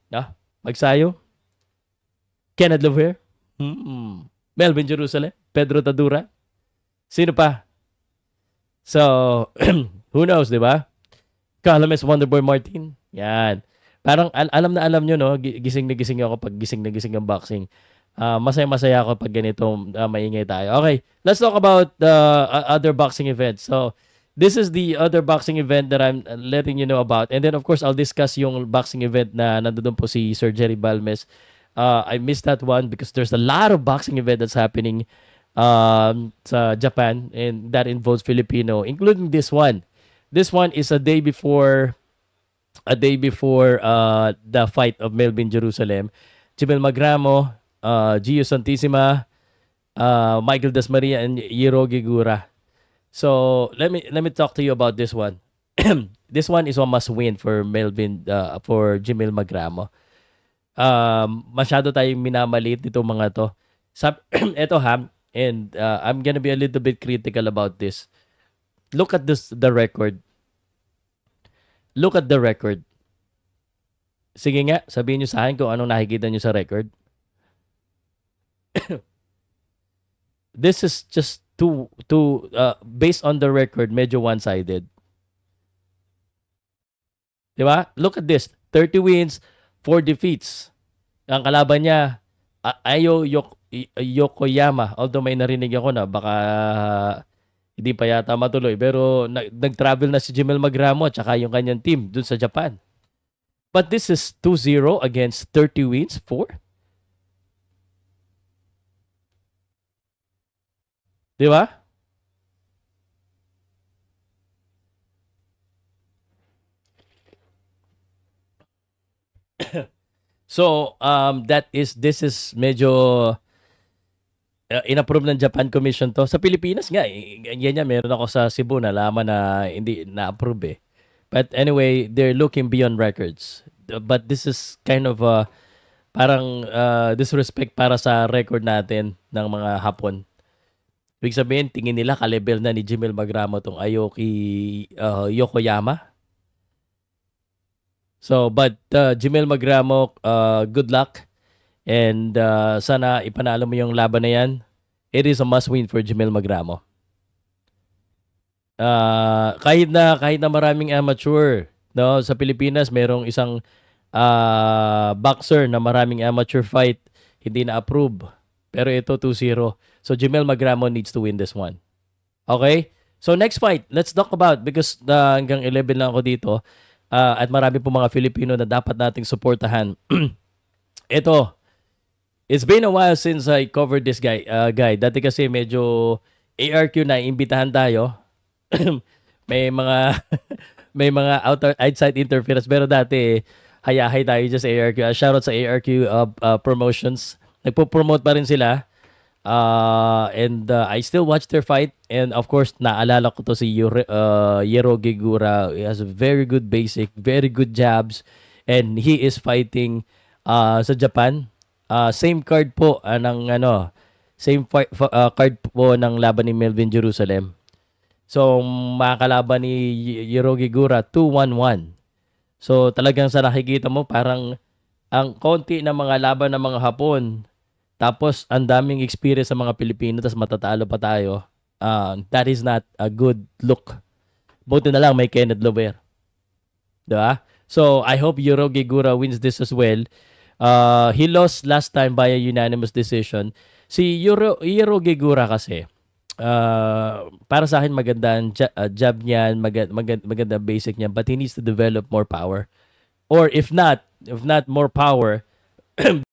Ah, magsayo. Kenneth Lover. Melvin Jerusalem. Pedro Tadura. Sino pa? So, who knows, di ba? Calames Wonderboy Martin. Yan. Parang alam na alam nyo, no? Gising na gising ako pag gising na gising ang boxing. Masaya-masaya ako pag ganito maingay tayo. Okay, let's talk about the other boxing events. So, this is the other boxing event that I'm letting you know about. And then, of course, I'll discuss yung boxing event na nandoon po si Sir Jerry Balmes. I missed that one because there's a lot of boxing event that's happening sa Japan, and that involves Filipino, including this one. This one is a day before the fight of Melvin Jerusalem. Jimel Magramo, Gio Santissima, Michael Dasmaria, and Hirogi Gura. So let me talk to you about this one. This one is a must win for for Jimel Magramo. Masyado tayong minamalit nito mga to. Eto ha, and I'm gonna be a little bit critical about this. Look at the record. Look at the record. Sige nga, sabihin nyo sa akin kung anong nakikita nyo sa record. This is just based on the record, medyo one-sided. Di ba? Look at this. 30 wins, 4 defeats. Ang kalaban niya, Yokoyama. Although may narinig ako na baka hindi pa yata matuloy. Pero nag-travel na si Jimel Magramo at saka yung kanyang team dun sa Japan. But this is 2-0 against 30 wins, 4. Di ba? So, this is medyo inapprove ng Japan Commission to. Sa Pilipinas nga, yan meron ako sa Cebu na laman na hindi na-approve eh. But anyway, they're looking beyond records. But this is kind of parang disrespect para sa record natin ng mga Hapon. Ibig sabihin, tingin nila ka-level na ni Jimel Magramo tong Yokoyama. So, but Jimel Magramo, good luck. And sana ipanalo mo yung laban na yan. It is a must win for Jimel Magramo. Kahit na maraming amateur, no, sa Pilipinas merong isang boxer na maraming amateur fight, hindi na approve. Pero ito 2-0. So Jimel Magramo needs to win this one. Okay? So next fight, let's talk about, because hanggang 11 lang ako dito, at marami po mga Filipino na dapat nating suportahan. Ito, it's been a while since I covered this guy. Dati kasi medyo ARQ na imbitahan tayo. may mga outside interference, pero dati hayahay tayo dyan sa ARQ. Shoutout sa ARQ Promotions. Nagpo-promote pa rin sila. And I still watch their fight, and of course naalala ko to si Hirogi Gura. He has a very good basic, very good jabs, and he is fighting sa Japan. Same card po card po ng laban ni Melvin Jerusalem. So makakalaban ni Hirogi Gura 2-1-1. So talagang sa nakikita mo parang ang konti ng mga laban ng mga Hapon, tapos ang daming experience sa mga Pilipino, tapos matatalo pa tayo. That is not a good look. Buti na lang may Kenneth Lover. Diba? So I hope Hirogi Gura wins this as well. He lost last time by a unanimous decision. Si Hirogi Gura kasi, para sa akin maganda ang jab niyan, maganda basic niya, but he needs to develop more power. Or if not more power,